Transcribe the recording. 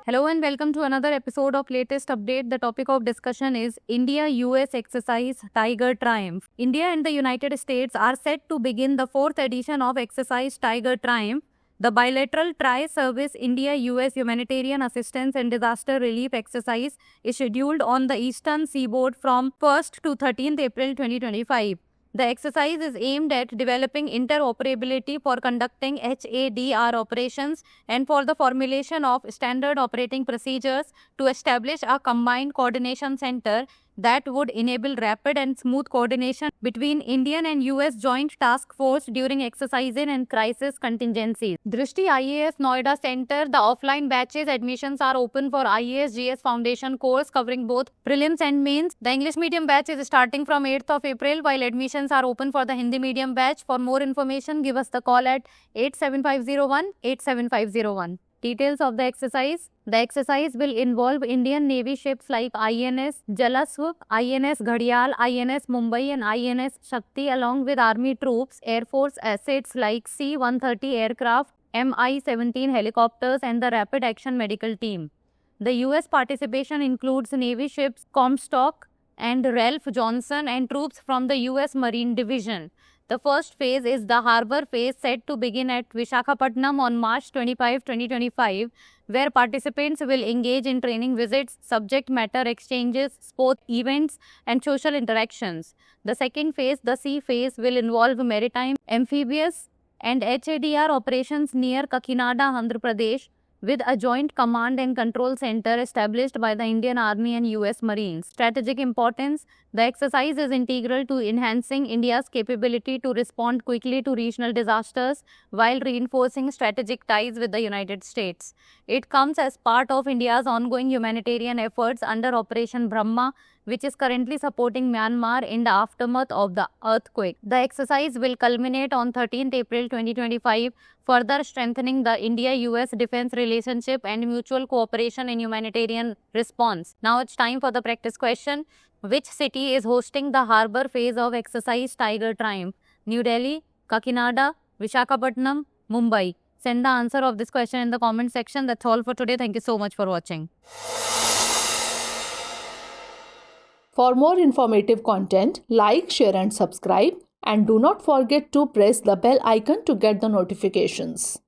Hello and welcome to another episode of Latest Update. The topic of discussion is India-US exercise Tiger Triumph. India and the United States are set to begin the fourth edition of exercise Tiger Triumph. The bilateral tri-service India-US humanitarian assistance and disaster relief exercise is scheduled on the eastern seaboard from 1st to 13th April 2025. The exercise is aimed at developing interoperability for conducting HADR operations and for the formulation of standard operating procedures to establish a combined coordination center that would enable rapid and smooth coordination between Indian and US Joint Task Force during exercises and crisis contingencies. Drishti IAS Noida Center, the offline batches admissions are open for IAS GS Foundation course covering both prelims and mains. The English medium batch is starting from 8th of April while admissions are open for the Hindi medium batch. For more information, give us the call at 87501 87501. Details of the exercise. The exercise will involve Indian Navy ships like INS Jalaswak, INS Ghadial, INS Mumbai and INS Shakti along with Army troops, Air Force assets like C-130 aircraft, Mi-17 helicopters and the Rapid Action Medical Team. The US participation includes Navy ships Comstock and Ralph Johnson and troops from the US Marine Division. The first phase is the harbor phase set to begin at Visakhapatnam on March 25, 2025, where participants will engage in training visits, subject matter exchanges, sport events, and social interactions. The second phase, the sea phase, will involve maritime, amphibious, and HADR operations near Kakinada, Andhra Pradesh, with a joint command and control center established by the Indian Army and US Marines. Strategic importance. The exercise is integral to enhancing India's capability to respond quickly to regional disasters while reinforcing strategic ties with the United States. It comes as part of India's ongoing humanitarian efforts under Operation Brahma, which is currently supporting Myanmar in the aftermath of the earthquake. The exercise will culminate on 13th April 2025, further strengthening the India-US defense relationship and mutual cooperation in humanitarian response. Now it's time for the practice question. Which city is hosting the harbor phase of exercise Tiger Triumph? New Delhi, Kakinada, Visakhapatnam, Mumbai. Send the answer of this question in the comment section. That's all for today. Thank you so much for watching. For more informative content, like, share and subscribe, and do not forget to press the bell icon to get the notifications.